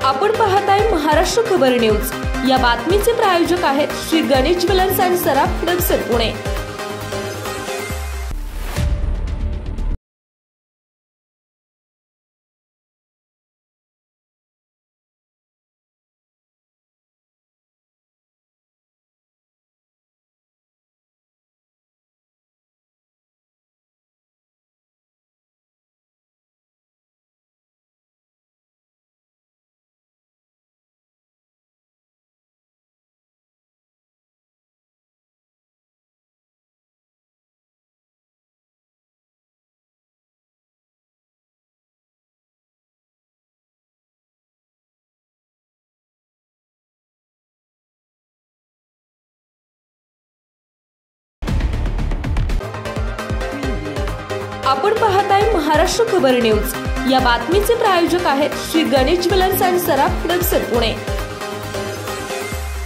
आपण पाहताय महाराष्ट्र खबर न्यूज। या बातमीचे प्रायोजक आहेत श्री गणेश ज्वेलर्स अँड सराफ दक्षिण पुणे। आपण पाहताय महाराष्ट्र खबर न्यूज। या बातमीचे प्रायोजक आहेत श्री गणेश ज्वेलर्स अँड सराफ दक्षिण पुणे।